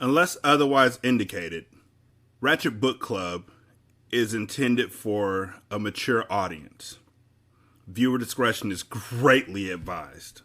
Unless otherwise indicated, Ratchet Book Club is intended for a mature audience. Viewer discretion is greatly advised.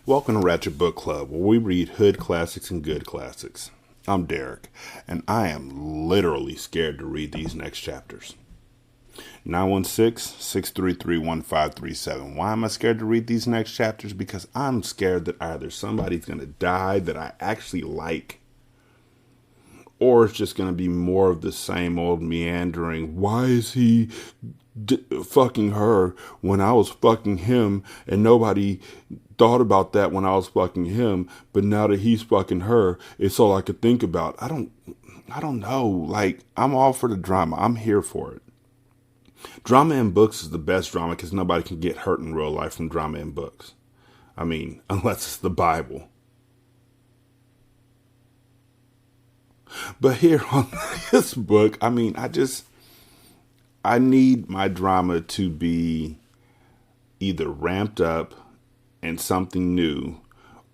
Welcome to Ratchet Book Club, where we read hood classics and good classics. I'm Derek, and I am literally scared to read these next chapters. 916-633-1537. Why am I scared to read these next chapters? Because I'm scared that either somebody's going to die that I actually like, or it's just going to be more of the same old meandering. Why is he fucking her when I was fucking him, and nobody thought about that when I was fucking him, but now that he's fucking her, it's all I could think about. I don't know. Like, I'm all for the drama. I'm here for it. Drama in books is the best drama because nobody can get hurt in real life from drama in books. I mean, unless it's the Bible. But here on this book, I mean, I need my drama to be either ramped up and something new,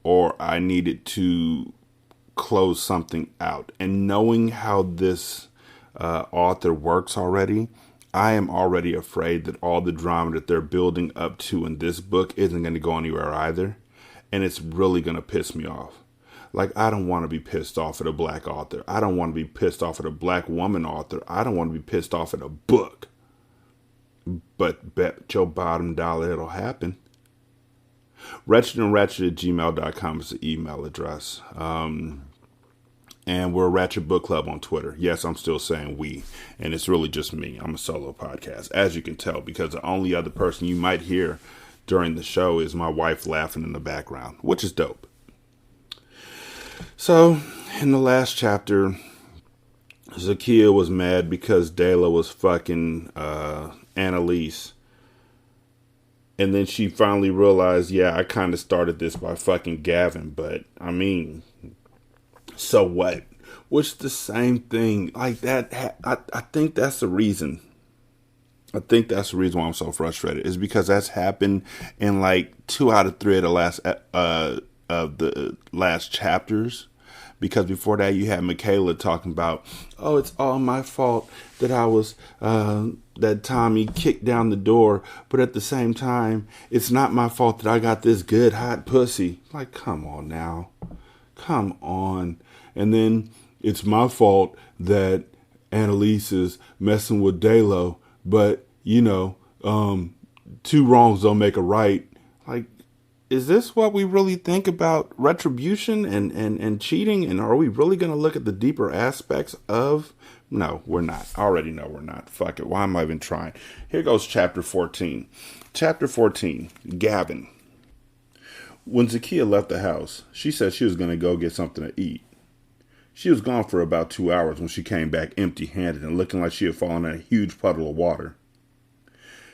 or I need it to close something out. And knowing how this author works already, I am already afraid that all the drama that they're building up to in this book isn't going to go anywhere either. And it's really going to piss me off. Like, I don't want to be pissed off at a black author. I don't want to be pissed off at a black woman author. I don't want to be pissed off at a book. But bet your bottom dollar it'll happen. Ratchetandratchet@gmail.com is the email address. And we're Ratchet Book Club on Twitter. Yes, I'm still saying we. And it's really just me. I'm a solo podcast, as you can tell, because the only other person you might hear during the show is my wife laughing in the background, which is dope. So, in the last chapter, Zakiya was mad because Dayla was fucking Annalise. And then she finally realized, yeah, I kind of started this by fucking Gavin, but I mean, so what? Which the same thing. Like that, I think that's the reason. I think that's the reason why I'm so frustrated, is because that's happened in like 2 out of 3 of the last chapters. Because before that, you had Michaela talking about, oh, it's all my fault that I was, that Tommy kicked down the door. But at the same time, it's not my fault that I got this good, hot pussy. Like, come on now. Come on. And then it's my fault that Annalise is messing with Dalo. But, you know, 2 wrongs don't make a right. Like, is this what we really think about retribution and cheating? And are we really going to look at the deeper aspects of... No, we're not. I already know we're not. Fuck it. Why am I even trying? Here goes chapter 14. Chapter 14, Gavin. When Zakiya left the house, she said she was going to go get something to eat. She was gone for about 2 hours when she came back empty-handed and looking like she had fallen in a huge puddle of water.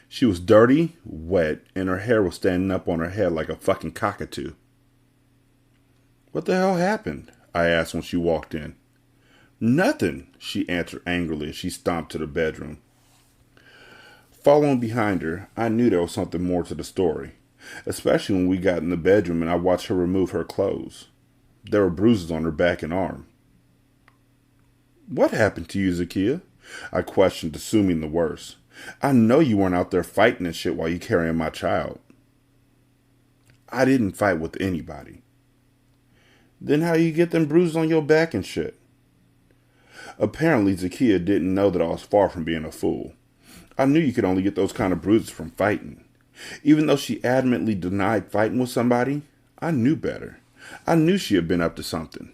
She was dirty, wet, and her hair was standing up on her head like a fucking cockatoo. What the hell happened? I asked when she walked in. Nothing, she answered angrily as she stomped to the bedroom. Following behind her, I knew there was something more to the story, especially when we got in the bedroom and I watched her remove her clothes. There were bruises on her back and arm. What happened to you, Zakiya? I questioned, assuming the worst. I know you weren't out there fighting and shit while you carrying my child. I didn't fight with anybody. Then how you get them bruises on your back and shit? Apparently, Zakiya didn't know that I was far from being a fool. I knew you could only get those kind of bruises from fighting. Even though she adamantly denied fighting with somebody, I knew better. I knew she had been up to something.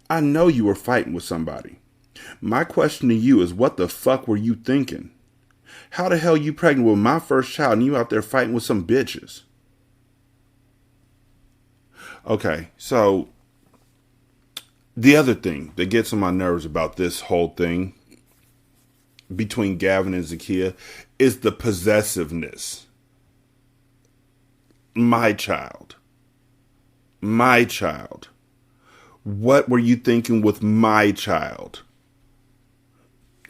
I know you were fighting with somebody. My question to you is, what the fuck were you thinking? How the hell you pregnant with my first child and you out there fighting with some bitches? Okay, so the other thing that gets on my nerves about this whole thing between Gavin and Zakiya is the possessiveness. My child. My child. What were you thinking with my child?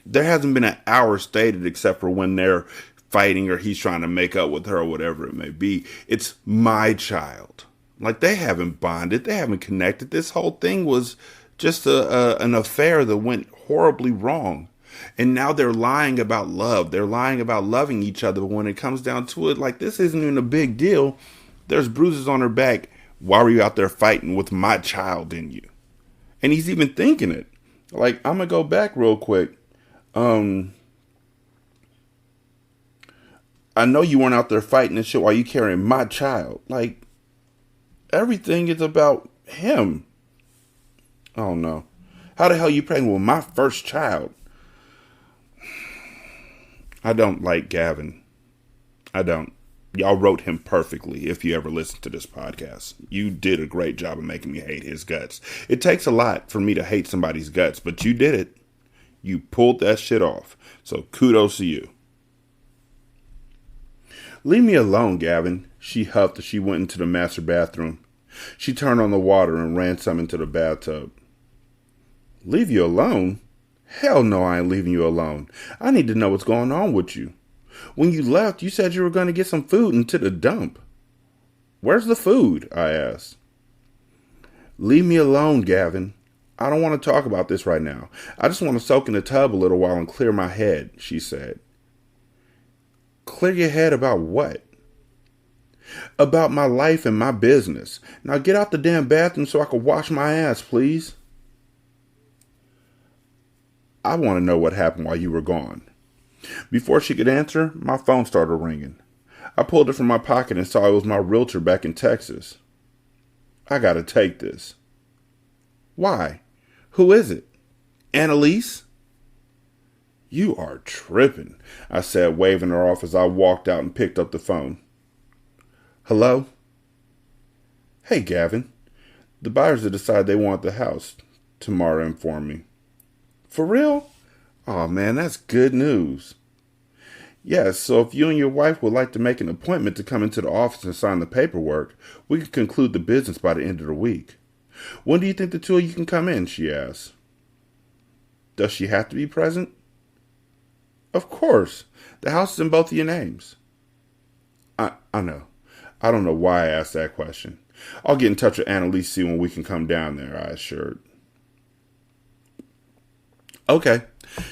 There hasn't been an hour stated except for when they're fighting or he's trying to make up with her or whatever it may be. It's my child. Like, they haven't bonded. They haven't connected. This whole thing was just an affair that went horribly wrong. And now they're lying about love. They're lying about loving each other. But when it comes down to it, like, this isn't even a big deal. There's bruises on her back. Why were you out there fighting with my child in you? And he's even thinking it. Like, I'm going to go back real quick. I know you weren't out there fighting and shit while you carrying my child. Like, everything is about him. Oh, no. How the hell you pregnant with my first child? I don't like Gavin. I don't. Y'all wrote him perfectly if you ever listen to this podcast. You did a great job of making me hate his guts. It takes a lot for me to hate somebody's guts, but you did it. You pulled that shit off. So kudos to you. Leave me alone, Gavin, she huffed as she went into the master bathroom. She turned on the water and ran some into the bathtub. Leave you alone? Hell no, I ain't leaving you alone. I need to know what's going on with you. When you left, you said you were going to get some food into the dump. Where's the food? I asked. Leave me alone, Gavin. I don't want to talk about this right now. I just want to soak in the tub a little while and clear my head, she said. Clear your head about what? About my life and my business. Now get out the damn bathroom so I can wash my ass, please. I want to know what happened while you were gone. Before she could answer, my phone started ringing. I pulled it from my pocket and saw it was my realtor back in Texas. I gotta take this. Why? Who is it? Annalise? You are tripping, I said, waving her off as I walked out and picked up the phone. Hello? Hey, Gavin. The buyers have decided they want the house, Tamara informed me. For real? Oh, man, that's good news. Yes, so if you and your wife would like to make an appointment to come into the office and sign the paperwork, we can conclude the business by the end of the week. When do you think the two of you can come in? She asked. Does she have to be present? Of course. The house is in both of your names. I know. I don't know why I asked that question. I'll get in touch with Annalise when we can come down there, I assured. Okay.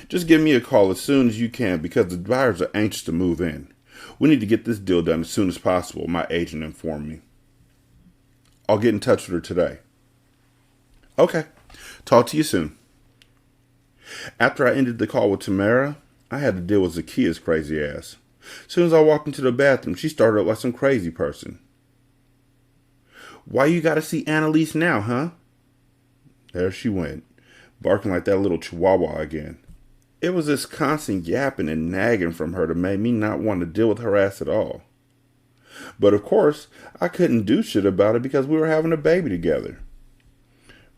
Just give me a call as soon as you can because the buyers are anxious to move in. We need to get this deal done as soon as possible, my agent informed me. I'll get in touch with her today. Okay. Talk to you soon. After I ended the call with Tamara, I had to deal with Zakiya's crazy ass. As soon as I walked into the bathroom, she started up like some crazy person. Why you gotta see Annalise now, huh? There she went, barking like that little chihuahua again. It was this constant yapping and nagging from her that made me not want to deal with her ass at all. But of course, I couldn't do shit about it because we were having a baby together.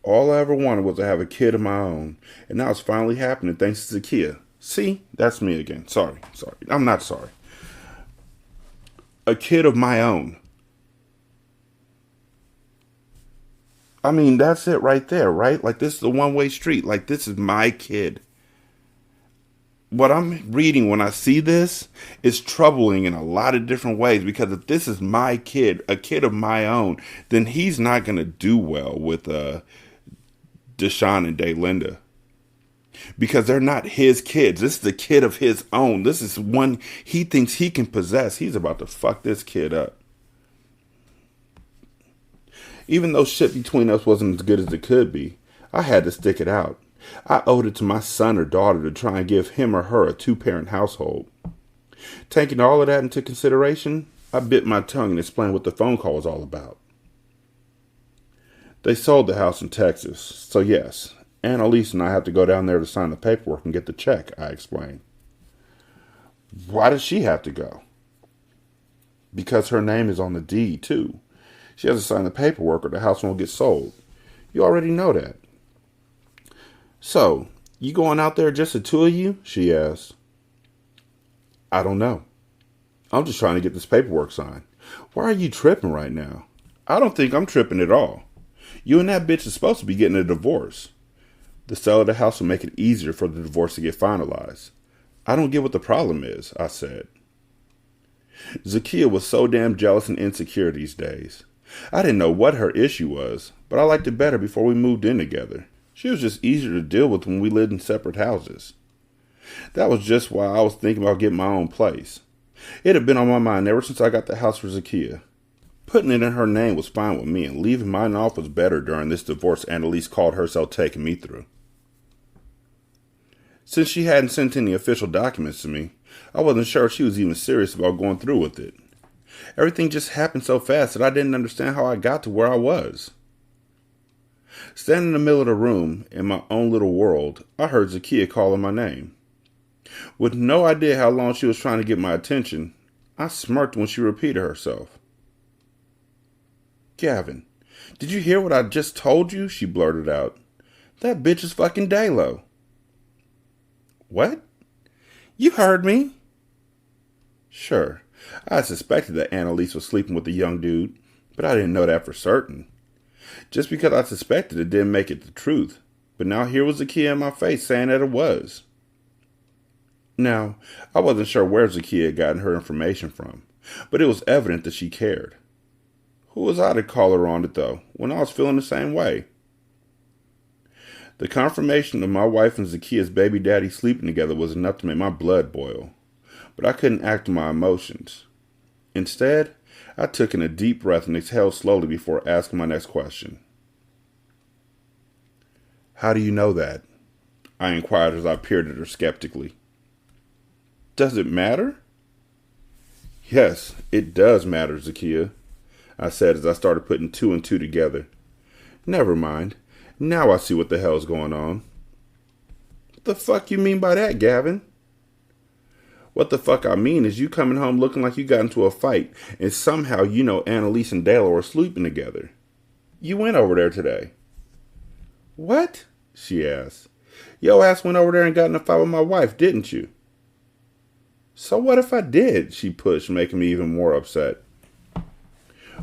All I ever wanted was to have a kid of my own, and now it's finally happening thanks to Zakiya. See, that's me again. Sorry. I'm not sorry. A kid of my own. I mean, that's it right there, right? Like, this is a one-way street. Like, this is my kid. What I'm reading when I see this is troubling in a lot of different ways, because if this is my kid, a kid of my own, then he's not going to do well with Deshaun and Daylinda, because they're not his kids. This is the kid of his own. This is one he thinks he can possess. He's about to fuck this kid up. Even though shit between us wasn't as good as it could be, I had to stick it out. I owed it to my son or daughter to try and give him or her a 2-parent household. Taking all of that into consideration, I bit my tongue and explained what the phone call was all about. They sold the house in Texas, so yes, Annalise and I have to go down there to sign the paperwork and get the check, I explained. Why does she have to go? Because her name is on the deed, too. She has to sign the paperwork or the house won't get sold. You already know that. So, you going out there just the two of you? She asked. I don't know. I'm just trying to get this paperwork signed. Why are you tripping right now? I don't think I'm tripping at all. You and that bitch is supposed to be getting a divorce. The sale of the house will make it easier for the divorce to get finalized. I don't get what the problem is, I said. Zakiya was so damn jealous and insecure these days. I didn't know what her issue was, but I liked it better before we moved in together. She was just easier to deal with when we lived in separate houses. That was just why I was thinking about getting my own place. It had been on my mind ever since I got the house for Zakiya. Putting it in her name was fine with me, and leaving mine off was better during this divorce Annalise called herself taking me through. Since she hadn't sent any official documents to me, I wasn't sure if she was even serious about going through with it. Everything just happened so fast that I didn't understand how I got to where I was. Standing in the middle of the room, in my own little world, I heard Zakiya calling my name. With no idea how long she was trying to get my attention, I smirked when she repeated herself. Gavin, did you hear what I just told you? She blurted out. That bitch is fucking Dalo. What? You heard me? Sure. I suspected that Annalise was sleeping with the young dude, but I didn't know that for certain. Just because I suspected it didn't make it the truth, but now here was Zakiya in my face saying that it was. Now, I wasn't sure where Zakiya had gotten her information from, but it was evident that she cared. Who was I to call her on it, though, when I was feeling the same way? The confirmation of my wife and Zakiya's baby daddy sleeping together was enough to make my blood boil, but I couldn't act on my emotions. Instead, I took in a deep breath and exhaled slowly before asking my next question. How do you know that? I inquired as I peered at her skeptically. Does it matter? Yes, it does matter, Zakiya, I said as I started putting two and two together. Never mind. Now I see what the hell's going on. What the fuck you mean by that, Gavin? What the fuck I mean is you coming home looking like you got into a fight, and somehow you know Annalise and Dalo are sleeping together. You went over there today. What? She asked. Yo ass went over there and got in a fight with my wife, didn't you? So what if I did? She pushed, making me even more upset.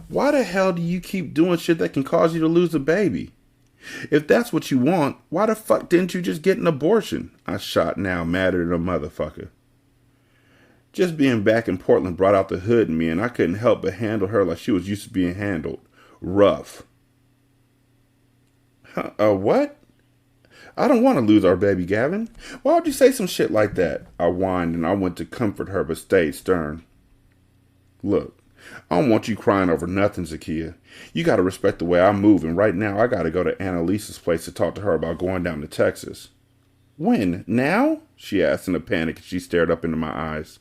Why the hell do you keep doing shit that can cause you to lose a baby? If that's what you want, why the fuck didn't you just get an abortion? I shot now, madder than a motherfucker. Just being back in Portland brought out the hood in me, and I couldn't help but handle her like she was used to being handled. Rough. What? I don't want to lose our baby, Gavin. Why would you say some shit like that? I whined, and I went to comfort her, but stayed stern. Look, I don't want you crying over nothing, Zakiya. You gotta respect the way I move, and right now I gotta go to Annalise's place to talk to her about going down to Texas. When? Now? She asked in a panic as she stared up into my eyes.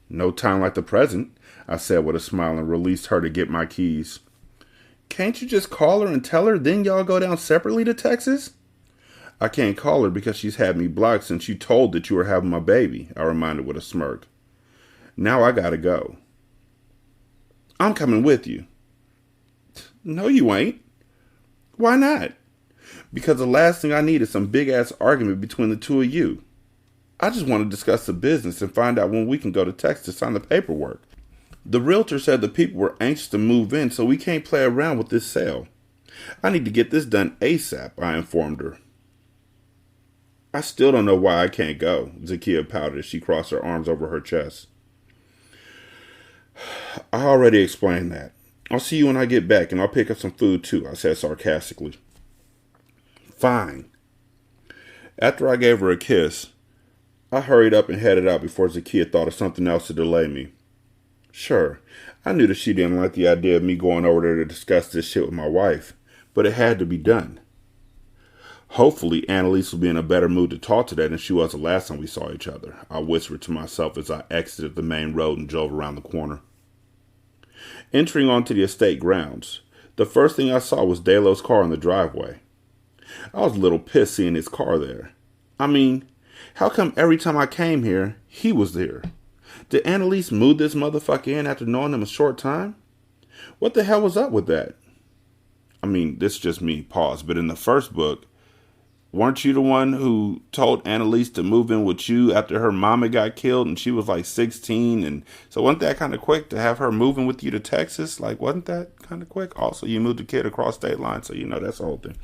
No time like the present, I said with a smile and released her to get my keys. Can't you just call her and tell her, then y'all go down separately to Texas? I can't call her because she's had me blocked since you told that you were having my baby, I reminded with a smirk. Now I gotta go. I'm coming with you. No, you ain't. Why not? Because the last thing I need is some big-ass argument between the two of you. I just want to discuss the business and find out when we can go to Texas to sign the paperwork. The realtor said the people were anxious to move in, so we can't play around with this sale. I need to get this done ASAP, I informed her. I still don't know why I can't go, Zakiya pouted as she crossed her arms over her chest. I already explained that. I'll see you when I get back, and I'll pick up some food too, I said sarcastically. Fine. After I gave her a kiss, I hurried up and headed out before Zakiya thought of something else to delay me. Sure, I knew that she didn't like the idea of me going over there to discuss this shit with my wife, but it had to be done. Hopefully, Annalise will be in a better mood to talk today than she was the last time we saw each other, I whispered to myself as I exited the main road and drove around the corner. Entering onto the estate grounds, the first thing I saw was Delo's car in the driveway. I was a little pissed seeing his car there. I mean, how come every time I came here, he was there? Did Annalise move this motherfucker in after knowing him a short time? What the hell was up with that? I mean, this is just me, pause, but in the first book, weren't you the one who told Annalise to move in with you after her mama got killed and she was like 16? And so wasn't that kind of quick to have her moving with you to Texas? Like, wasn't that kind of quick? Also, you moved the kid across state lines, so that's the whole thing.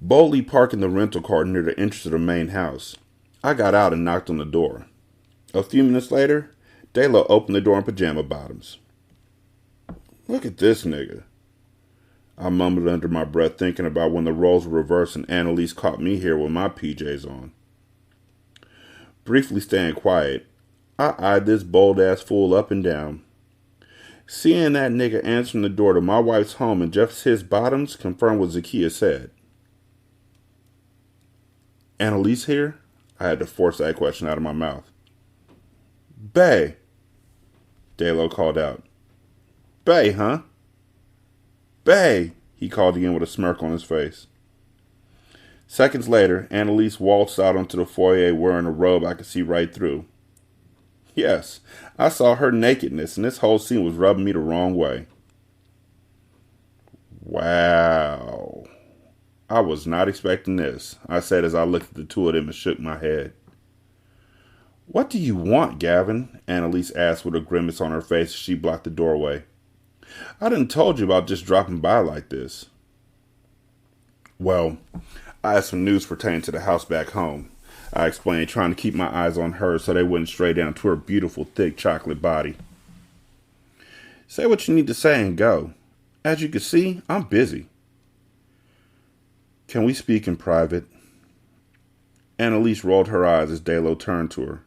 Boldly parking the rental car near the entrance of the main house, I got out and knocked on the door. A few minutes later, Delo opened the door in pajama bottoms. Look at this nigga, I mumbled under my breath, thinking about when the roles were reversed and Annalise caught me here with my PJs on. Briefly staying quiet, I eyed this bold-ass fool up and down. Seeing that nigga answering the door to my wife's home in just his bottoms confirmed what Zakiya said. Annalise here? I had to force that question out of my mouth. Bae, Delo called out. Bae, huh? Bae, he called again with a smirk on his face. Seconds later, Annalise waltzed out onto the foyer wearing a robe I could see right through. Yes, I saw her nakedness, and this whole scene was rubbing me the wrong way. Wow. I was not expecting this, I said as I looked at the two of them and shook my head. What do you want, Gavin? Annalise asked with a grimace on her face as she blocked the doorway. I done told you about just dropping by like this. Well, I had some news pertaining to the house back home, I explained, trying to keep my eyes on her so they wouldn't stray down to her beautiful, thick chocolate body. Say what you need to say and go. As you can see, I'm busy. Can we speak in private? Annalise rolled her eyes as Delo turned to her.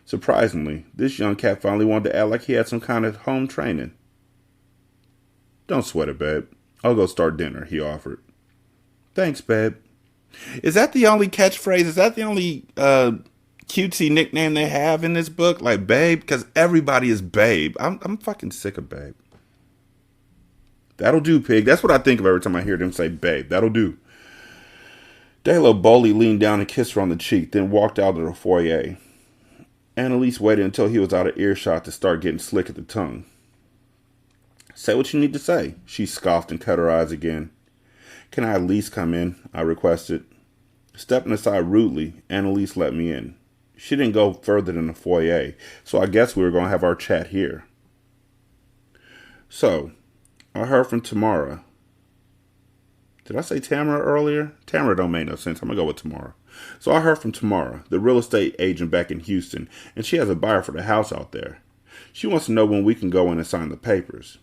Surprisingly, this young cat finally wanted to act like he had some kind of home training. Don't sweat it, babe. I'll go start dinner, he offered. Thanks, babe. Is that the only catchphrase? Is that the only cutesy nickname they have in this book? Like, babe? Because everybody is babe. I'm fucking sick of babe. That'll do, pig. That's what I think of every time I hear them say babe. That'll do. Delo boldly leaned down and kissed her on the cheek, then walked out of the foyer. Annalise waited until he was out of earshot to start getting slick at the tongue. Say what you need to say, she scoffed and cut her eyes again. Can I at least come in? I requested. Stepping aside rudely, Annalise let me in. She didn't go further than the foyer, so I guess we were going to have our chat here. So, I heard from Tamara. Did I say Tamara earlier? Tamara don't make no sense. I'm going to go with Tamara. So I heard from Tamara, the real estate agent back in Houston, and she has a buyer for the house out there. She wants to know when we can go in and sign the papers.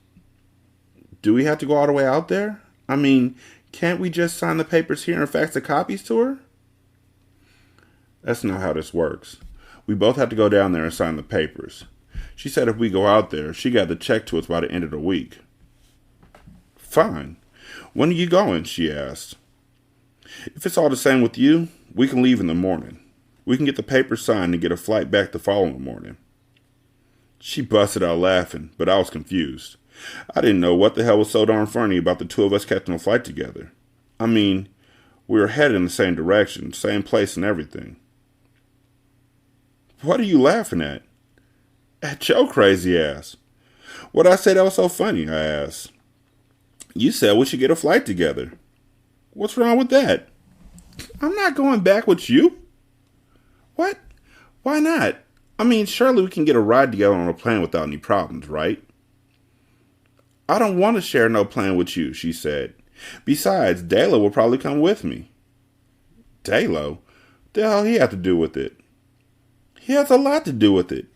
Do we have to go all the way out there? I mean, can't we just sign the papers here and fax the copies to her? That's not how this works. We both have to go down there and sign the papers. She said if we go out there, she got the check to us by the end of the week. Fine. When are you going? She asked. If it's all the same with you, we can leave in the morning. We can get the papers signed and get a flight back the following morning. She busted out laughing, but I was confused. I didn't know what the hell was so darn funny about the two of us catching a flight together. I mean, we were headed in the same direction, same place and everything. What are you laughing at? At your crazy ass. What'd I say that was so funny? I asked. You said we should get a flight together. What's wrong with that? I'm not going back with you. What? Why not? I mean, surely we can get a ride together on a plane without any problems, right? I don't want to share no plane with you, she said. Besides, Dalo will probably come with me. Dalo? The hell he have to do with it? He has a lot to do with it.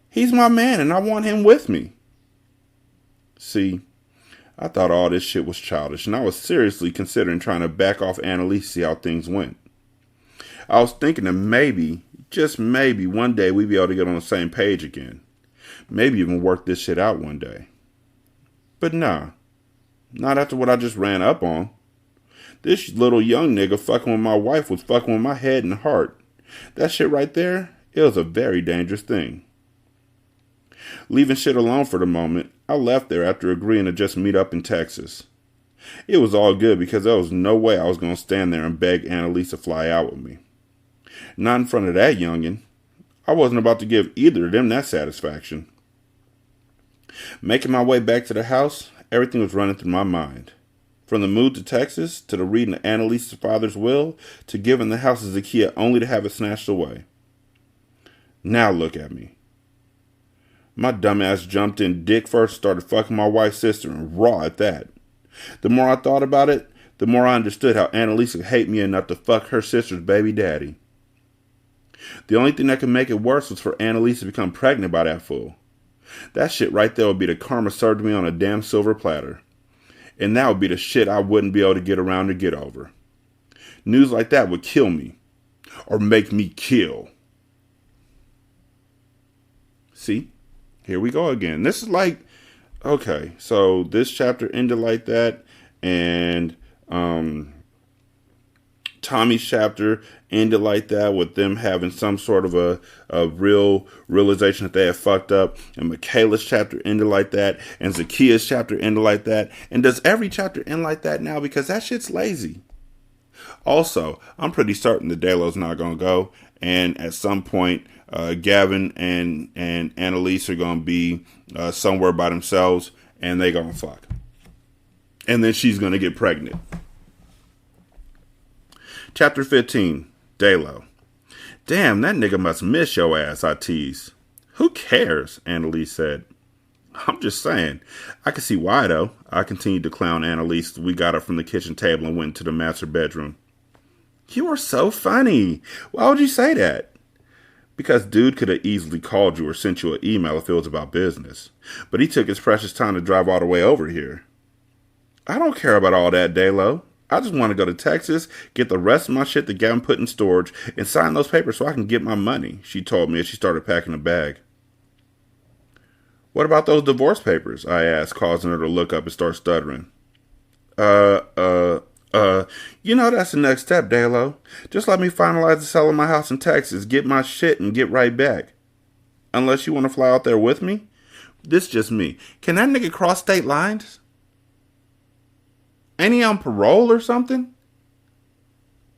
He's my man and I want him with me. See, I thought all this shit was childish and I was seriously considering trying to back off Annalise to see how things went. I was thinking that maybe, just maybe, one day we'd be able to get on the same page again. Maybe even work this shit out one day. But nah, not after what I just ran up on. This little young nigga fucking with my wife was fucking with my head and heart. That shit right there, it was a very dangerous thing. Leaving shit alone for the moment, I left there after agreeing to just meet up in Texas. It was all good because there was no way I was going to stand there and beg Annalise to fly out with me. Not in front of that youngin'. I wasn't about to give either of them that satisfaction. Making my way back to the house, everything was running through my mind. From the move to Texas, to the reading of Annalise's father's will, to giving the house to Zakiya only to have it snatched away. Now look at me. My dumbass jumped in dick first, started fucking my wife's sister, and raw at that. The more I thought about it, the more I understood how Annalise could hate me enough to fuck her sister's baby daddy. The only thing that could make it worse was for Annalise to become pregnant by that fool. That shit right there would be the karma served me on a damn silver platter. And that would be the shit I wouldn't be able to get around to get over. News like that would kill me. Or make me kill. See? Here we go again. This is like, okay, so this chapter ended like that, and Tommy's chapter ended like that with them having some sort of a real realization that they had fucked up, and Michaela's chapter ended like that, and Zakiya's chapter ended like that, and does every chapter end like that now? Because that shit's lazy. Also, I'm pretty certain that Delo's not going to go, and at some point, Gavin and Annalise are going to be somewhere by themselves, and they going to fuck. And then she's going to get pregnant. Chapter 15, Delo. Damn, that nigga must miss your ass, I tease. Who cares, Annalise said. I'm just saying. I can see why, though. I continued to clown Annalise. We got up from the kitchen table and went to the master bedroom. You are so funny. Why would you say that? Because dude could have easily called you or sent you an email if it was about business. But he took his precious time to drive all the way over here. I don't care about all that, Delo. I just want to go to Texas, get the rest of my shit that Gavin put in storage, and sign those papers so I can get my money, she told me as she started packing a bag. What about those divorce papers? I asked, causing her to look up and start stuttering. You know that's the next step, Delo. Just let me finalize the sale of my house in Texas, get my shit, and get right back. Unless you want to fly out there with me? This just me. Can that nigga cross state lines? Ain't he on parole or something?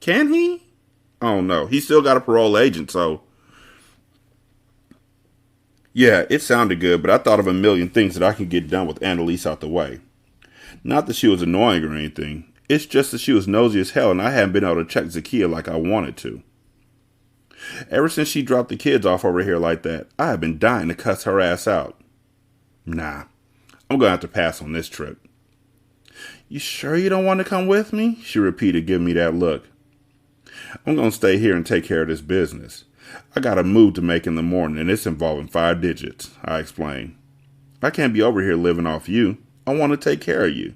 Can he? Oh no, he still got a parole agent, so... Yeah, it sounded good, but I thought of a million things that I could get done with Annalise out the way. Not that she was annoying or anything. It's just that she was nosy as hell and I hadn't been able to check Zakiya like I wanted to. Ever since she dropped the kids off over here like that, I have been dying to cuss her ass out. Nah, I'm going to have to pass on this trip. You sure you don't want to come with me? She repeated, giving me that look. I'm going to stay here and take care of this business. I got a move to make in the morning and it's involving 5 digits, I explained. I can't be over here living off you. I want to take care of you.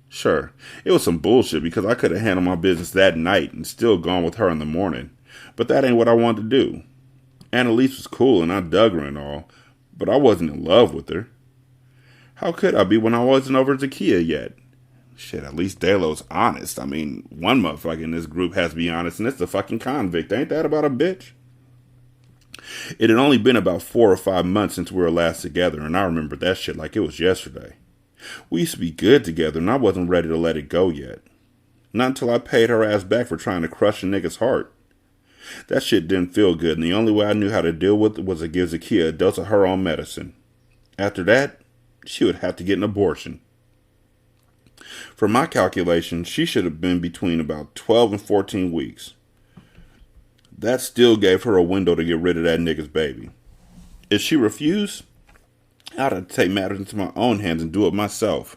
Sure, it was some bullshit because I could have handled my business that night and still gone with her in the morning. But that ain't what I wanted to do. Annalise was cool and I dug her and all, but I wasn't in love with her. How could I be when I wasn't over Zakiya yet? Shit, at least Delo's honest. I mean, one motherfucker in this group has to be honest, and it's the fucking convict. Ain't that about a bitch? It had only been about 4 or 5 months since we were last together, and I remember that shit like it was yesterday. We used to be good together, and I wasn't ready to let it go yet. Not until I paid her ass back for trying to crush a nigga's heart. That shit didn't feel good, and the only way I knew how to deal with it was to give Zakiya a dose of her own medicine. After that, she would have to get an abortion. For my calculation, she should have been between about 12 and 14 weeks. That still gave her a window to get rid of that nigga's baby. If she refused, I'd have to take matters into my own hands and do it myself.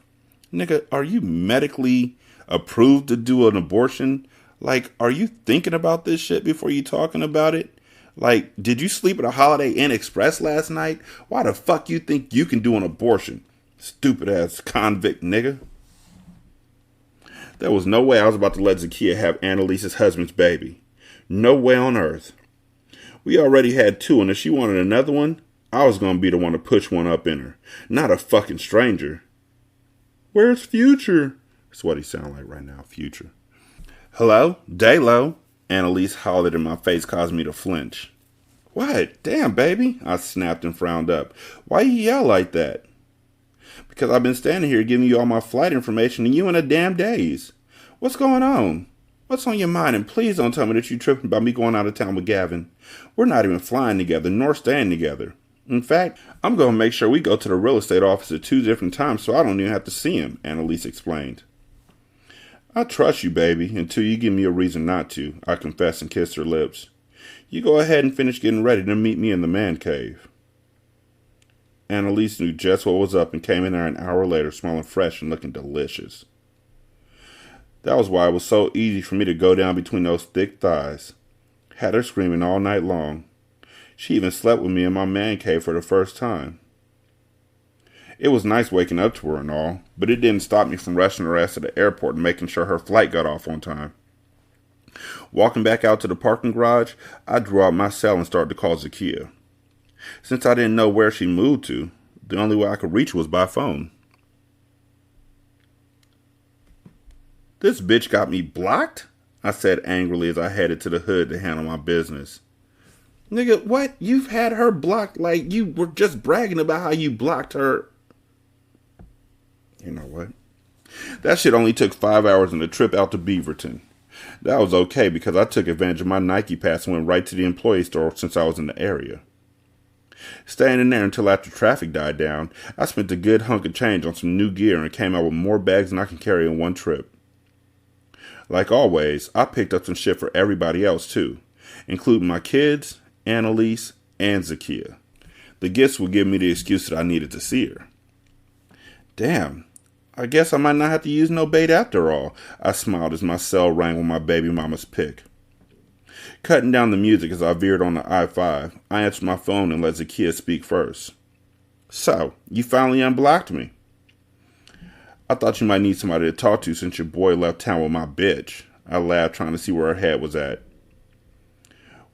Nigga, are you medically approved to do an abortion? Like, are you thinking about this shit before you talking about it? Like, did you sleep at a Holiday Inn Express last night? Why the fuck you think you can do an abortion? Stupid ass convict nigga. There was no way I was about to let Zakiya have Annalise's husband's baby. No way on earth. We already had 2, and if she wanted another one, I was going to be the one to push one up in her. Not a fucking stranger. Where's Future? That's what he sounds like right now, future. Hello? Daylo? Annalise hollered in my face, causing me to flinch. What? Damn, baby, I snapped and frowned up. Why you yell like that? Because I've been standing here giving you all my flight information and you in a damn daze. What's going on? What's on your mind? And please don't tell me that you're tripping about me going out of town with Gavin. We're not even flying together, nor staying together. In fact, I'm going to make sure we go to the real estate office at 2 different times so I don't even have to see him, Annalise explained. I trust you, baby, until you give me a reason not to, I confessed and kissed her lips. You go ahead and finish getting ready to meet me in the man cave. Annalise knew just what was up and came in there an hour later smelling fresh and looking delicious. That was why it was so easy for me to go down between those thick thighs. Had her screaming all night long. She even slept with me in my man cave for the first time. It was nice waking up to her and all, but it didn't stop me from rushing her ass to the airport and making sure her flight got off on time. Walking back out to the parking garage, I drew out my cell and started to call Zakia. Since I didn't know where she moved to, the only way I could reach her was by phone. This bitch got me blocked? I said angrily as I headed to the hood to handle my business. Nigga, what? You've had her blocked like you were just bragging about how you blocked her. You know what? That shit only took 5 hours and a trip out to Beaverton. That was okay because I took advantage of my Nike pass and went right to the employee store since I was in the area. Staying in there until after traffic died down, I spent a good hunk of change on some new gear and came out with more bags than I can carry in one trip. Like always, I picked up some shit for everybody else too, including my kids, Annalise, and Zakia. The gifts would give me the excuse that I needed to see her. Damn, I guess I might not have to use no bait after all, I smiled as my cell rang with my baby mama's pic. Cutting down the music as I veered on the I-5, I answered my phone and let Zakia speak first. So, you finally unblocked me. I thought you might need somebody to talk to since your boy left town with my bitch. I laughed, trying to see where her head was at.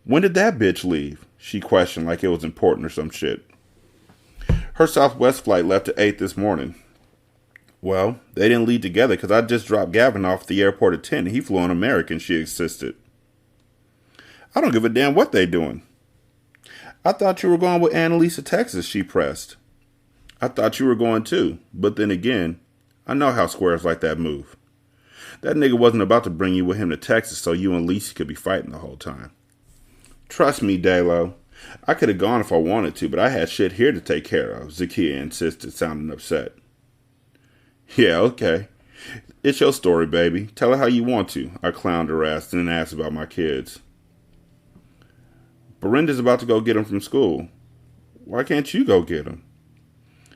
When did that bitch leave? She questioned like it was important or some shit. Her Southwest flight left at 8 this morning. Well, they didn't leave together because I just dropped Gavin off at the airport at 10 and he flew on American, she insisted. I don't give a damn what they doing. I thought you were going with Annalisa, Texas, she pressed. I thought you were going too, but then again, I know how squares like that move. That nigga wasn't about to bring you with him to Texas so you and Lisa could be fighting the whole time. Trust me, Daylo. I could have gone if I wanted to, but I had shit here to take care of, Zakia insisted, sounding upset. Yeah, okay. It's your story, baby. Tell her how you want to, I clowned her ass and then asked about my kids. Berenda's about to go get him from school. Why can't you go get him?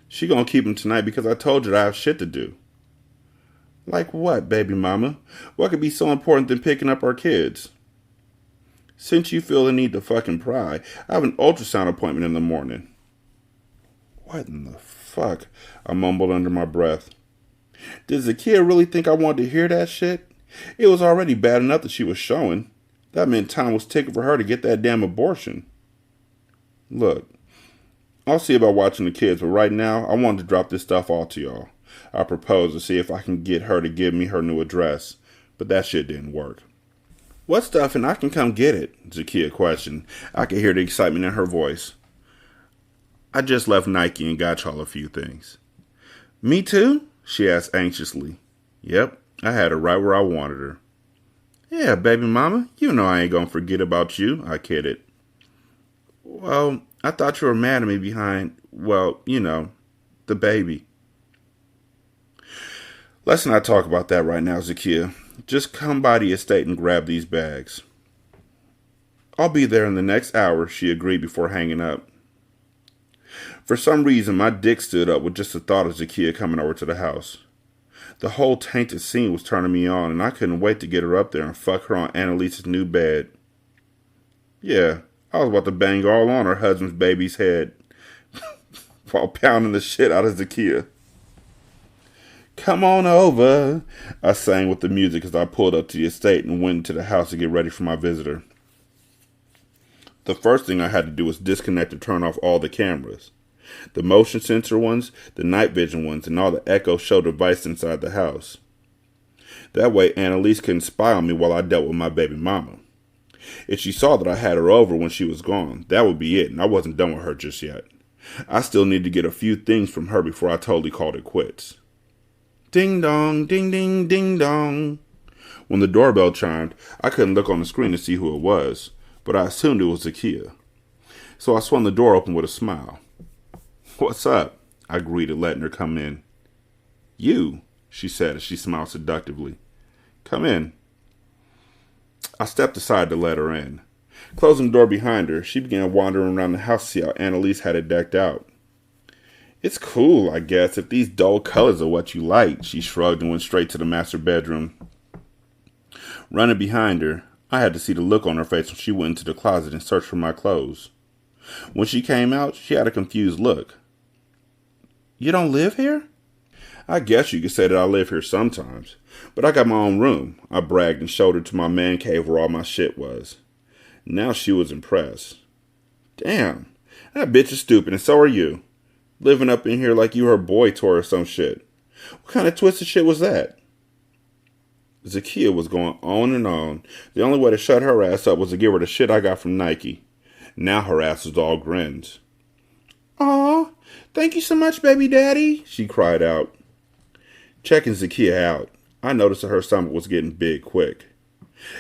She gonna keep him tonight because I told her I have shit to do. Like what, baby mama? What could be so important than picking up our kids? Since you feel the need to fucking pry, I have an ultrasound appointment in the morning. What in the fuck? I mumbled under my breath. Did Zakia really think I wanted to hear that shit? It was already bad enough that she was showing. That meant time was ticking for her to get that damn abortion. Look, I'll see about watching the kids, but right now, I wanted to drop this stuff all to y'all. I proposed to see if I can get her to give me her new address, but that shit didn't work. What stuff and I can come get it? Zakia questioned. I could hear the excitement in her voice. I just left Nike and got y'all a few things. Me too? She asked anxiously. Yep, I had her right where I wanted her. Yeah, baby mama, you know I ain't gonna forget about you, I kidded. Well, I thought you were mad at me behind, well, you know, the baby. Let's not talk about that right now, Zakia. Just come by the estate and grab these bags. I'll be there in the next hour, she agreed before hanging up. For some reason, my dick stood up with just the thought of Zakia coming over to the house. The whole tainted scene was turning me on, and I couldn't wait to get her up there and fuck her on Annalisa's new bed. Yeah, I was about to bang all on her husband's baby's head while pounding the shit out of Zakia. Come on over, I sang with the music as I pulled up to the estate and went into the house to get ready for my visitor. The first thing I had to do was disconnect and turn off all the cameras. The motion sensor ones, the night vision ones, and all the echo show devices inside the house. That way Annalise couldn't spy on me while I dealt with my baby mama. If she saw that I had her over when she was gone, that would be it, and I wasn't done with her just yet. I still needed to get a few things from her before I totally called it quits. Ding dong, ding ding, ding dong. When the doorbell chimed, I couldn't look on the screen to see who it was, but I assumed it was Zakiya. So I swung the door open with a smile. "What's up?" I greeted, letting her come in. "You," she said as she smiled seductively. "Come in." I stepped aside to let her in. Closing the door behind her, she began wandering around the house to see how Annalise had it decked out. "It's cool, I guess, if these dull colors are what you like," she shrugged and went straight to the master bedroom. Running behind her, I had to see the look on her face when she went into the closet and searched for my clothes. When she came out, she had a confused look. "You don't live here?" "I guess you could say that I live here sometimes, but I got my own room," I bragged and showed her to my man cave where all my shit was. Now she was impressed. "Damn, that bitch is stupid and so are you. Living up in here like you her boy toy or some shit. What kind of twisted shit was that?" Zakiya was going on and on. The only way to shut her ass up was to give her the shit I got from Nike. Now her ass was all grins. "Aw, thank you so much, baby daddy," she cried out. Checking Zakiya out, I noticed that her stomach was getting big quick.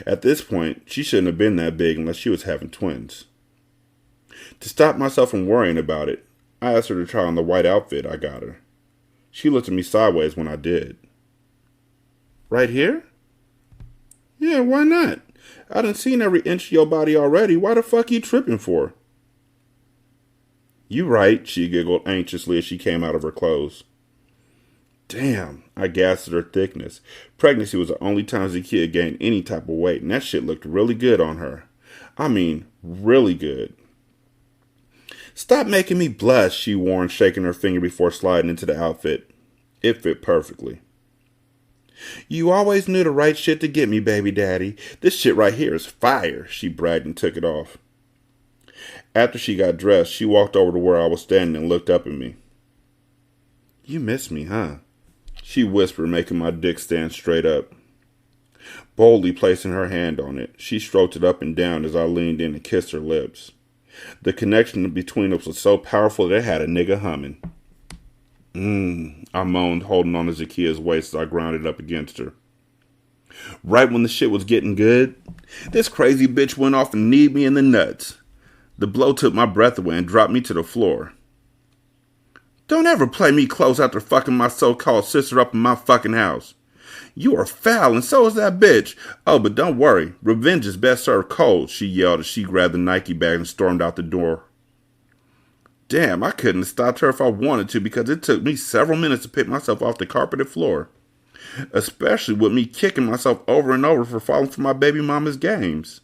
At this point, she shouldn't have been that big unless she was having twins. To stop myself from worrying about it, I asked her to try on the white outfit I got her. She looked at me sideways when I did. "Right here?" "Yeah, why not? I done seen every inch of your body already. Why the fuck you tripping for?" "You right," she giggled anxiously as she came out of her clothes. Damn, I gasped at her thickness. Pregnancy was the only time Zakiya gained any type of weight, and that shit looked really good on her. I mean, really good. "Stop making me blush," she warned, shaking her finger before sliding into the outfit. It fit perfectly. "You always knew the right shit to get me, baby daddy. This shit right here is fire," she bragged and took it off. After she got dressed, she walked over to where I was standing and looked up at me. "You miss me, huh?" she whispered, making my dick stand straight up. Boldly placing her hand on it, she stroked it up and down as I leaned in and kissed her lips. The connection between us was so powerful that it had a nigga humming. I moaned, holding on to Zakiya's waist as I grounded up against her. Right when the shit was getting good, this crazy bitch went off and kneed me in the nuts. The blow took my breath away and dropped me to the floor. "Don't ever play me close after fucking my so-called sister up in my fucking house. You are foul and so is that bitch. Oh, but don't worry. Revenge is best served cold," she yelled as she grabbed the Nike bag and stormed out the door. Damn, I couldn't have stopped her if I wanted to because it took me several minutes to pick myself off the carpeted floor. Especially with me kicking myself over and over for falling for my baby mama's games.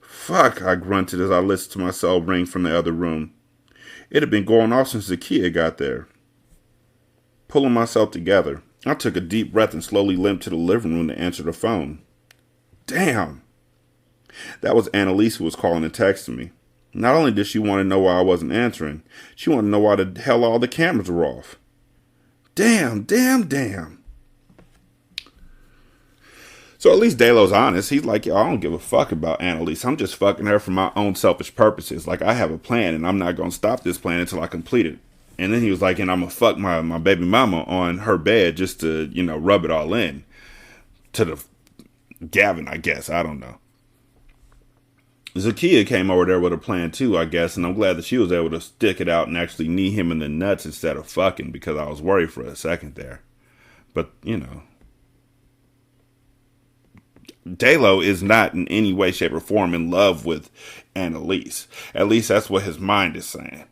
"Fuck," I grunted as I listened to my cell ring from the other room. It had been going off since Zakiya got there. Pulling myself together, I took a deep breath and slowly limped to the living room to answer the phone. Damn! That was Annalise who was calling and texting me. Not only did she want to know why I wasn't answering, she wanted to know why the hell all the cameras were off. Damn. So at least Delo's honest. He's like, "Yo, I don't give a fuck about Annalise. I'm just fucking her for my own selfish purposes. Like, I have a plan, and I'm not going to stop this plan until I complete it." And then he was like, "And I'm going to fuck my baby mama on her bed just to, rub it all in." To the Gavin, I guess. I don't know. Zakiya came over there with a plan too, I guess, and I'm glad that she was able to stick it out and actually knee him in the nuts instead of fucking, because I was worried for a second there. But, Delo is not in any way, shape, or form in love with Annalise. At least that's what his mind is saying.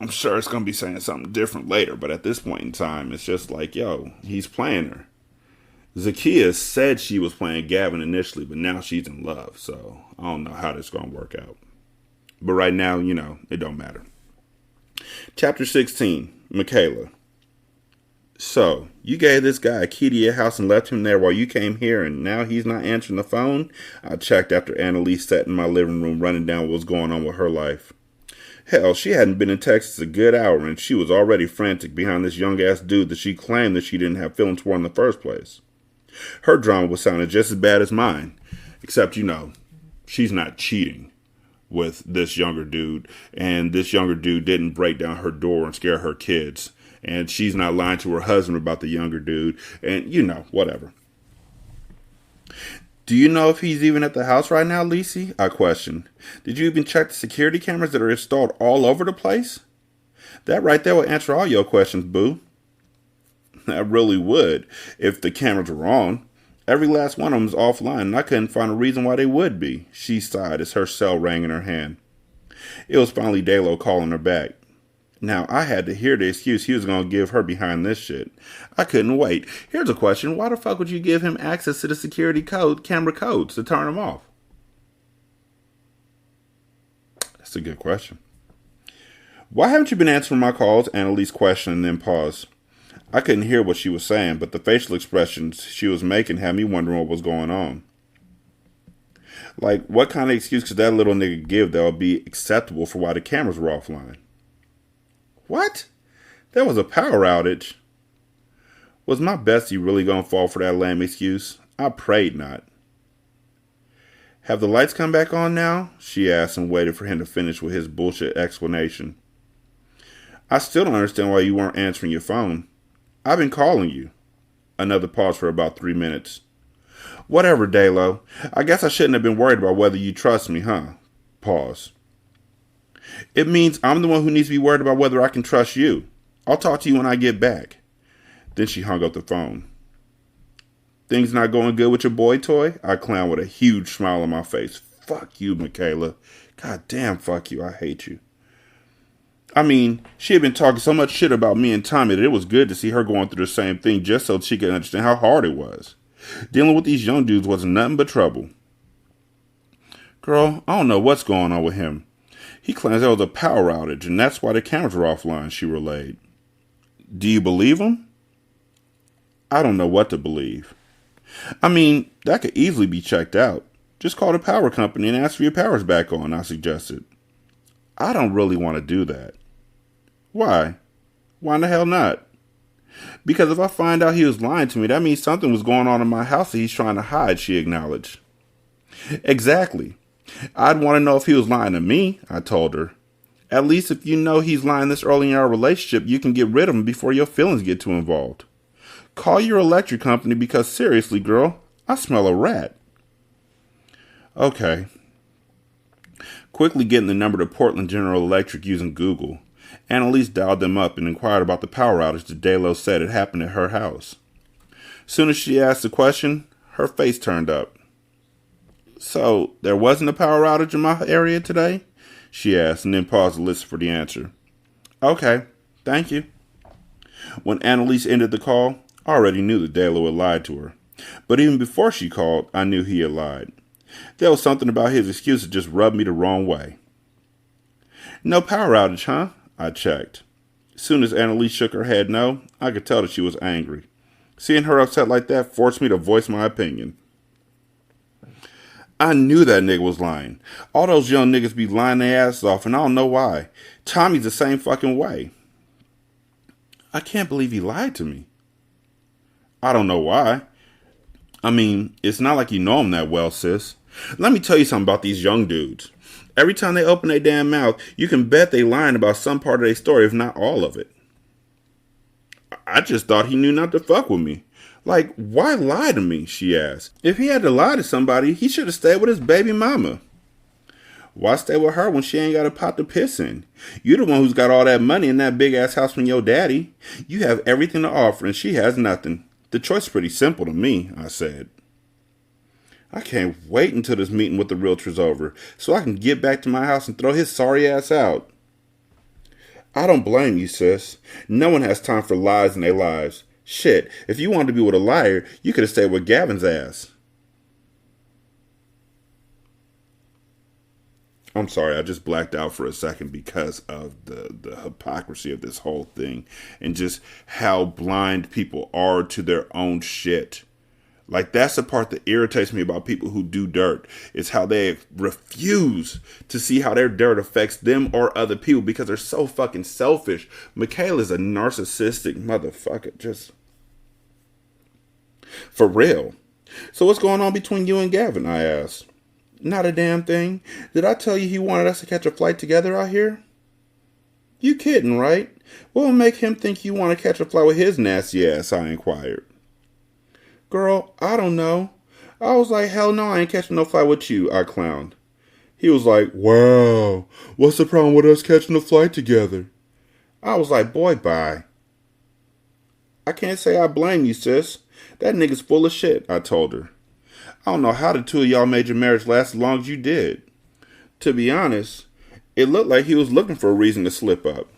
I'm sure it's going to be saying something different later, but at this point in time, it's just like, yo, he's playing her. Zakiya said she was playing Gavin initially, but now she's in love, so I don't know how this is going to work out. But right now, it don't matter. Chapter 16, Michaela. "So, you gave this guy a key to your house and left him there while you came here, and now he's not answering the phone?" I checked after Annalise sat in my living room running down what was going on with her life. Hell, she hadn't been in Texas a good hour, and she was already frantic behind this young-ass dude that she claimed that she didn't have feelings for in the first place. Her drama was sounding just as bad as mine. Except, she's not cheating with this younger dude. And this younger dude didn't break down her door and scare her kids. And she's not lying to her husband about the younger dude. And, whatever. Do you know if he's even at the house right now, Lisi? I questioned. Did you even check the security cameras that are installed all over the place? That right there will answer all your questions, boo. I really would, if the cameras were on. Every last one of them is offline, and I couldn't find a reason why they would be. She sighed as her cell rang in her hand. It was finally Dalo calling her back. Now, I had to hear the excuse he was going to give her behind this shit. I couldn't wait. Here's a question. Why the fuck would you give him access to the security camera codes to turn them off? That's a good question. Why haven't you been answering my calls? Annalise questioned and then paused. I couldn't hear what she was saying, but the facial expressions she was making had me wondering what was going on. Like, what kind of excuse could that little nigga give that would be acceptable for why the cameras were offline? What? There was a power outage. Was my bestie really gonna fall for that lame excuse? I prayed not. Have the lights come back on now? She asked and waited for him to finish with his bullshit explanation. I still don't understand why you weren't answering your phone. I've been calling you. Another pause for about 3 minutes. Whatever, Dalo. I guess I shouldn't have been worried about whether you trust me, huh? Pause. It means I'm the one who needs to be worried about whether I can trust you. I'll talk to you when I get back. Then she hung up the phone. Things not going good with your boy toy? I clowned with a huge smile on my face. Fuck you, Michaela. God damn, fuck you. I hate you. I mean, she had been talking so much shit about me and Tommy that it was good to see her going through the same thing just so she could understand how hard it was. Dealing with these young dudes wasn't nothing but trouble. Girl, I don't know what's going on with him. He claims there was a power outage, and that's why the cameras were offline, she relayed. Do you believe him? I don't know what to believe. I mean, that could easily be checked out. Just call the power company and ask for your powers back on, I suggested. I don't really want to do that. Why? Why in the hell not? Because if I find out he was lying to me, that means something was going on in my house that he's trying to hide, she acknowledged. Exactly. I'd want to know if he was lying to me, I told her. At least if you know he's lying this early in our relationship, you can get rid of him before your feelings get too involved. Call your electric company because seriously, girl, I smell a rat. Okay. Quickly getting the number to Portland General Electric using Google, Annalise dialed them up and inquired about the power outage that Dalo said had happened at her house. Soon as she asked the question, her face turned up. So, there wasn't a power outage in my area today? She asked and then paused to listen for the answer. Okay, thank you. When Annalise ended the call, I already knew that Dalo had lied to her. But even before she called, I knew he had lied. There was something about his excuse that just rubbed me the wrong way. No power outage, huh? I checked. As soon as Annalise shook her head no, I could tell that she was angry. Seeing her upset like that forced me to voice my opinion. I knew that nigga was lying. All those young niggas be lying their asses off, and I don't know why. Tommy's the same fucking way. I can't believe he lied to me. I don't know why. I mean, it's not like you know him that well, sis. Let me tell you something about these young dudes. Every time they open their damn mouth, you can bet they lying about some part of their story, if not all of it. I just thought he knew not to fuck with me. Like, why lie to me, she asked. If he had to lie to somebody, he should have stayed with his baby mama. Why stay with her when she ain't got a pot to piss in? You're the one who's got all that money in that big-ass house from your daddy. You have everything to offer, and she has nothing. The choice is pretty simple to me, I said. I can't wait until this meeting with the realtor's over, so I can get back to my house and throw his sorry ass out. I don't blame you, sis. No one has time for lies in their lives. Shit, if you wanted to be with a liar, you could have stayed with Gavin's ass. I'm sorry, I just blacked out for a second because of the hypocrisy of this whole thing and just how blind people are to their own shit. Like, that's the part that irritates me about people who do dirt, is how they refuse to see how their dirt affects them or other people because they're so fucking selfish. Michaela's a narcissistic motherfucker. For real. So what's going on between you and Gavin, I asked. Not a damn thing. Did I tell you he wanted us to catch a flight together out here? You kidding, right? What will make him think you want to catch a flight with his nasty ass, I inquired. Girl, I don't know. I was like, hell no, I ain't catching no flight with you, I clowned. He was like, wow, what's the problem with us catching a flight together? I was like, boy, bye. I can't say I blame you, sis. That nigga's full of shit, I told her. I don't know how the two of y'all made your marriage last as long as you did. To be honest, it looked like he was looking for a reason to slip up.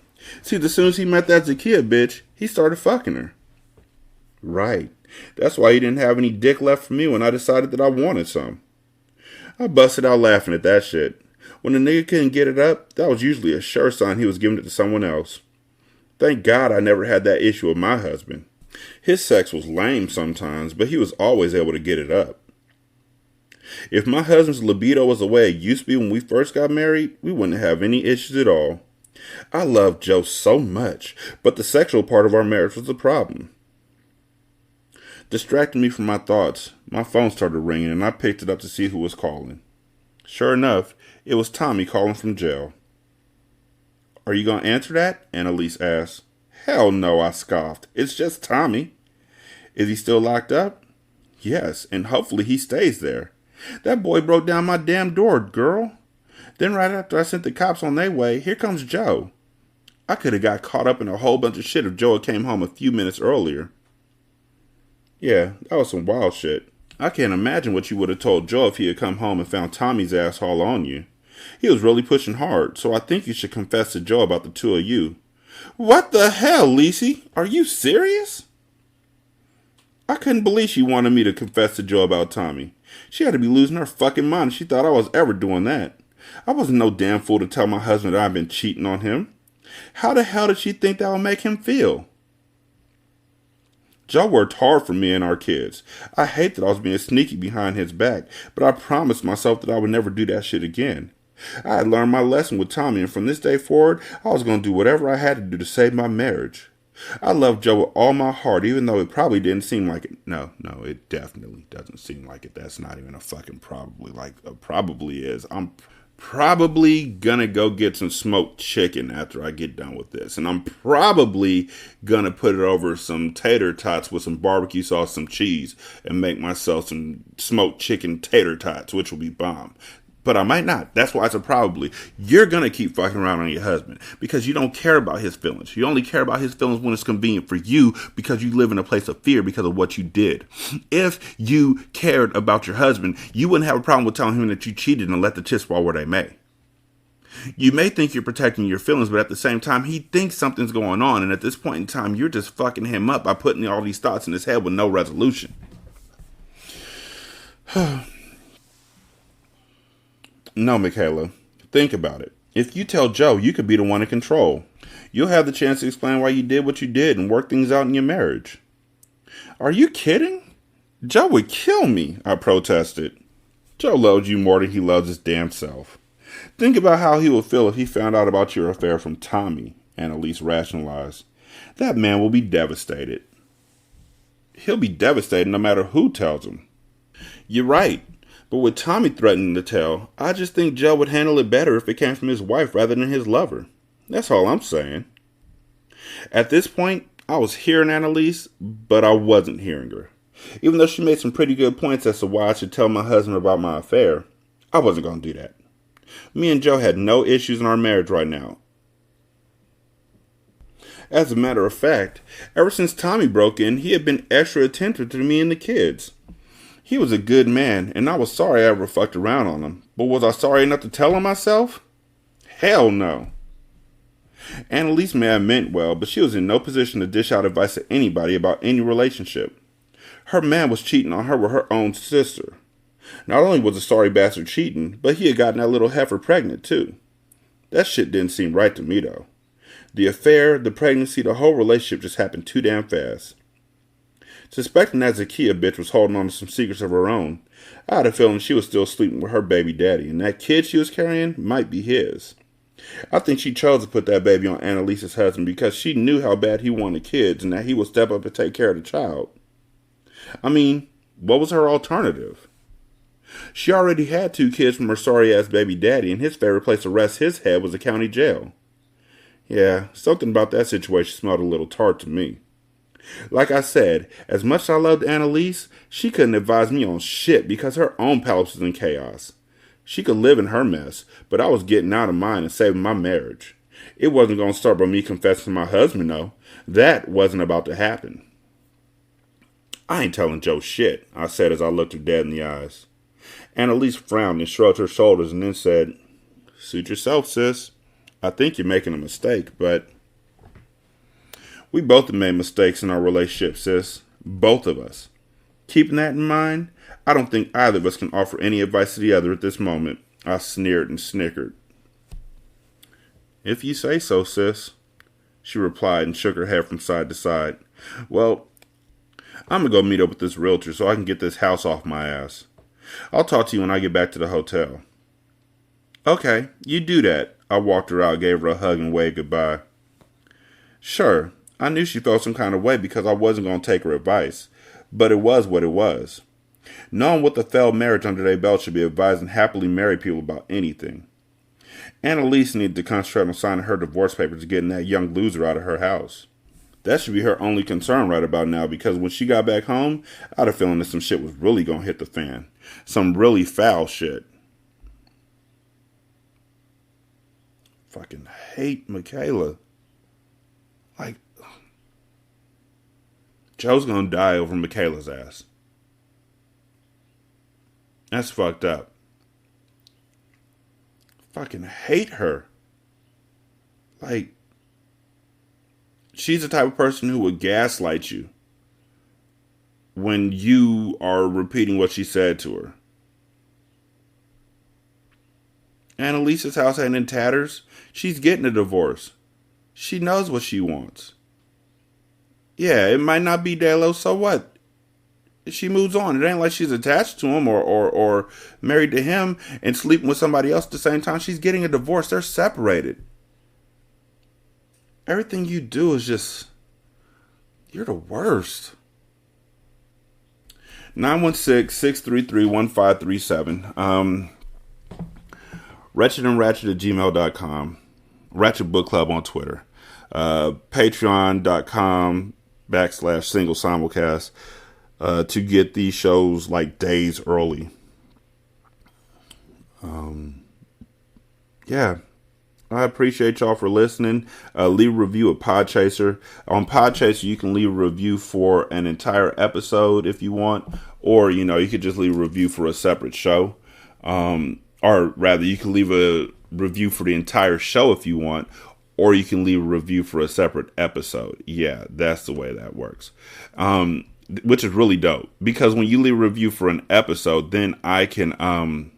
See, as soon as he met that Zakia bitch, he started fucking her. Right. That's why he didn't have any dick left for me when I decided that I wanted some. I busted out laughing at that shit. When a nigga couldn't get it up, that was usually a sure sign he was giving it to someone else. Thank God I never had that issue with my husband. His sex was lame sometimes, but he was always able to get it up. If my husband's libido was the way it used to be when we first got married, we wouldn't have any issues at all. I loved Joe so much, but the sexual part of our marriage was the problem. Distracting me from my thoughts, my phone started ringing and I picked it up to see who was calling. Sure enough, it was Tommy calling from jail. Are you going to answer that? Annalise asked. Hell no, I scoffed. It's just Tommy. Is he still locked up? Yes, and hopefully he stays there. That boy broke down my damn door, girl. Then right after I sent the cops on their way, here comes Joe. I could have got caught up in a whole bunch of shit if Joe had came home a few minutes earlier. Yeah, that was some wild shit. I can't imagine what you would have told Joe if he had come home and found Tommy's ass all on you. He was really pushing hard, so I think you should confess to Joe about the two of you. What the hell, Lissy? Are you serious? I couldn't believe she wanted me to confess to Joe about Tommy. She had to be losing her fucking mind if she thought I was ever doing that. I wasn't no damn fool to tell my husband that I've been cheating on him. How the hell did she think that would make him feel? Joe worked hard for me and our kids. I hate that I was being sneaky behind his back, but I promised myself that I would never do that shit again. I had learned my lesson with Tommy, and from this day forward, I was going to do whatever I had to do to save my marriage. I love Joe with all my heart, even though it probably didn't seem like it. No, it definitely doesn't seem like it. That's not even a fucking probably. Probably is. I'm probably gonna go get some smoked chicken after I get done with this. And I'm probably gonna put it over some tater tots with some barbecue sauce, some cheese, and make myself some smoked chicken tater tots, which will be bomb. But I might not. That's why it's a probably. You're going to keep fucking around on your husband because you don't care about his feelings. You only care about his feelings when it's convenient for you because you live in a place of fear because of what you did. If you cared about your husband, you wouldn't have a problem with telling him that you cheated and let the chips fall where they may. You may think you're protecting your feelings, but at the same time, he thinks something's going on. And at this point in time, you're just fucking him up by putting all these thoughts in his head with no resolution. No, Michaela. Think about it. If you tell Joe, you could be the one in control. You'll have the chance to explain why you did what you did and work things out in your marriage. Are you kidding? Joe would kill me, I protested. Joe loves you more than he loves his damn self. Think about how he would feel if he found out about your affair from Tommy, Annalise rationalized. That man will be devastated. He'll be devastated no matter who tells him. You're right. But with Tommy threatening to tell, I just think Joe would handle it better if it came from his wife rather than his lover. That's all I'm saying. At this point, I was hearing Annalise, but I wasn't hearing her. Even though she made some pretty good points as to why I should tell my husband about my affair, I wasn't going to do that. Me and Joe had no issues in our marriage right now. As a matter of fact, ever since Tommy broke in, he had been extra attentive to me and the kids. He was a good man, and I was sorry I ever fucked around on him. But was I sorry enough to tell him myself? Hell no. Annalise may have meant well, but she was in no position to dish out advice to anybody about any relationship. Her man was cheating on her with her own sister. Not only was the sorry bastard cheating, but he had gotten that little heifer pregnant too. That shit didn't seem right to me though. The affair, the pregnancy, the whole relationship just happened too damn fast. Suspecting that Zakia bitch was holding on to some secrets of her own, I had a feeling she was still sleeping with her baby daddy, and that kid she was carrying might be his. I think she chose to put that baby on Annalise's husband because she knew how bad he wanted kids and that he would step up and take care of the child. I mean, what was her alternative? She already had 2 kids from her sorry-ass baby daddy, and his favorite place to rest his head was the county jail. Yeah, something about that situation smelled a little tart to me. Like I said, as much as I loved Annalise, she couldn't advise me on shit because her own palace was in chaos. She could live in her mess, but I was getting out of mine and saving my marriage. It wasn't going to start by me confessing to my husband, though. That wasn't about to happen. I ain't telling Joe shit, I said as I looked her dead in the eyes. Annalise frowned and shrugged her shoulders and then said, "Suit yourself, sis. I think you're making a mistake, but..." We both have made mistakes in our relationship, sis. Both of us. Keeping that in mind, I don't think either of us can offer any advice to the other at this moment. I sneered and snickered. "If you say so, sis," she replied and shook her head from side to side. "Well, I'm going to go meet up with this realtor so I can get this house off my ass. I'll talk to you when I get back to the hotel." "Okay, you do that." I walked her out, gave her a hug, and waved goodbye. Sure, I knew she felt some kind of way because I wasn't going to take her advice, but it was what it was. No one with a failed marriage under their belt should be advising happily married people about anything. Annalise needed to concentrate on signing her divorce papers and getting that young loser out of her house. That should be her only concern right about now, because when she got back home, I had a feeling that some shit was really going to hit the fan. Some really foul shit. Fucking hate Michaela. Like, Joe's going to die over Michaela's ass. That's fucked up. Fucking hate her. Like, she's the type of person who would gaslight you when you are repeating what she said to her. Annalise's house ain't in tatters. She's getting a divorce. She knows what she wants. Yeah, it might not be Delo, so what? She moves on. It ain't like she's attached to him or married to him and sleeping with somebody else at the same time. She's getting a divorce. They're separated. Everything you do is just... You're the worst. 916-633-1537. Ratchet@gmail.com. Ratchet Book Club on Twitter. Patreon.com/single simulcast to get these shows like days early. Yeah. I appreciate y'all for listening. Leave a review at Podchaser. On Podchaser, you can leave a review for an entire episode if you want. Or, you could just leave a review for a separate show. Or rather, you can leave a review for the entire show if you want. Or you can leave a review for a separate episode. Yeah, that's the way that works. Which is really dope. Because when you leave a review for an episode, then I can...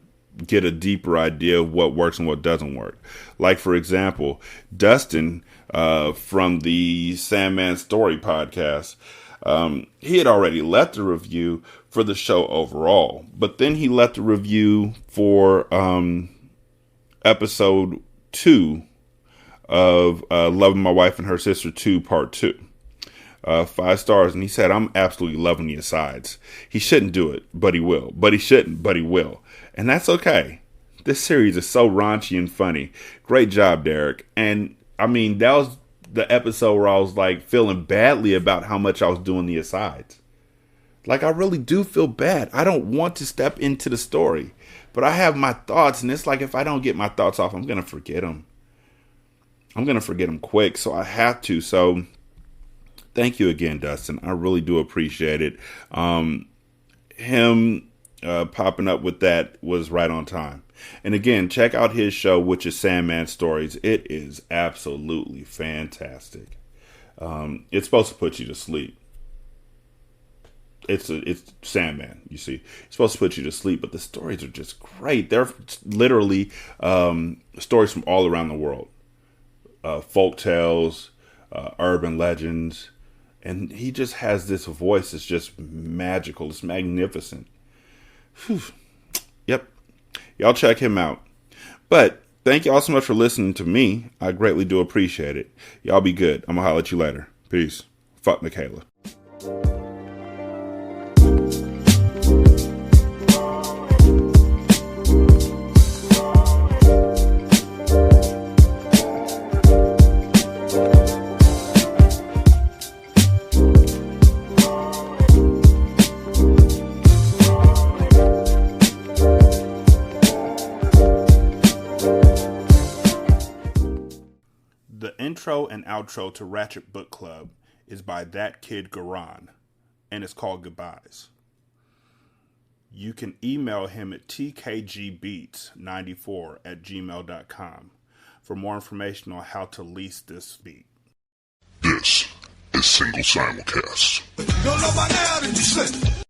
get a deeper idea of what works and what doesn't work. Like, for example, Dustin from the Sandman Story podcast, he had already left a review for the show overall, but then he left a review for episode 2 of Loving My Wife and Her Sister 2 Part 2. 5 stars, and he said, "I'm absolutely loving the asides." He shouldn't do it, but he will. But he shouldn't, but he will. And that's okay. This series is so raunchy and funny. Great job, Derek. And, I mean, that was the episode where I was, like, feeling badly about how much I was doing the asides. Like, I really do feel bad. I don't want to step into the story. But I have my thoughts, and it's like if I don't get my thoughts off, I'm going to forget them. I'm going to forget them quick, so I have to. So... thank you again, Dustin. I really do appreciate it. Him popping up with that was right on time. And again, check out his show, which is Sandman Stories. It is absolutely fantastic. It's supposed to put you to sleep. It's Sandman, you see. It's supposed to put you to sleep, but the stories are just great. They're literally stories from all around the world. Folk tales, urban legends. And he just has this voice that's just magical. It's magnificent. Whew. Yep. Y'all check him out. But thank y'all so much for listening to me. I greatly do appreciate it. Y'all be good. I'm going to holler at you later. Peace. Fuck Michaela. intro and outro to Ratchet Book Club is by That Kid Garan, and it's called Goodbyes. You can email him at tkgbeats94@gmail.com for more information on how to lease this beat. This is Single Simulcast.